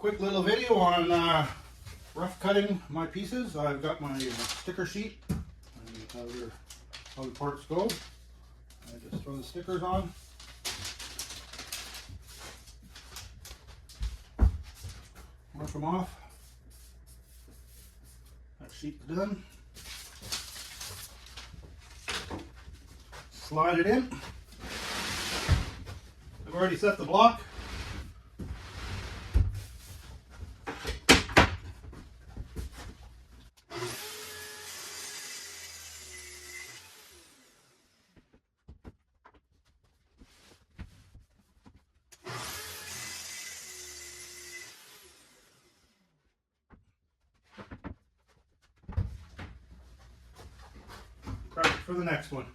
quick little video on rough cutting my pieces. I've got my sticker sheet and how the parts go. I just throw the stickers on. Mark them off. That sheet's done. Slide it in. I've already set the block. Prep for the next one.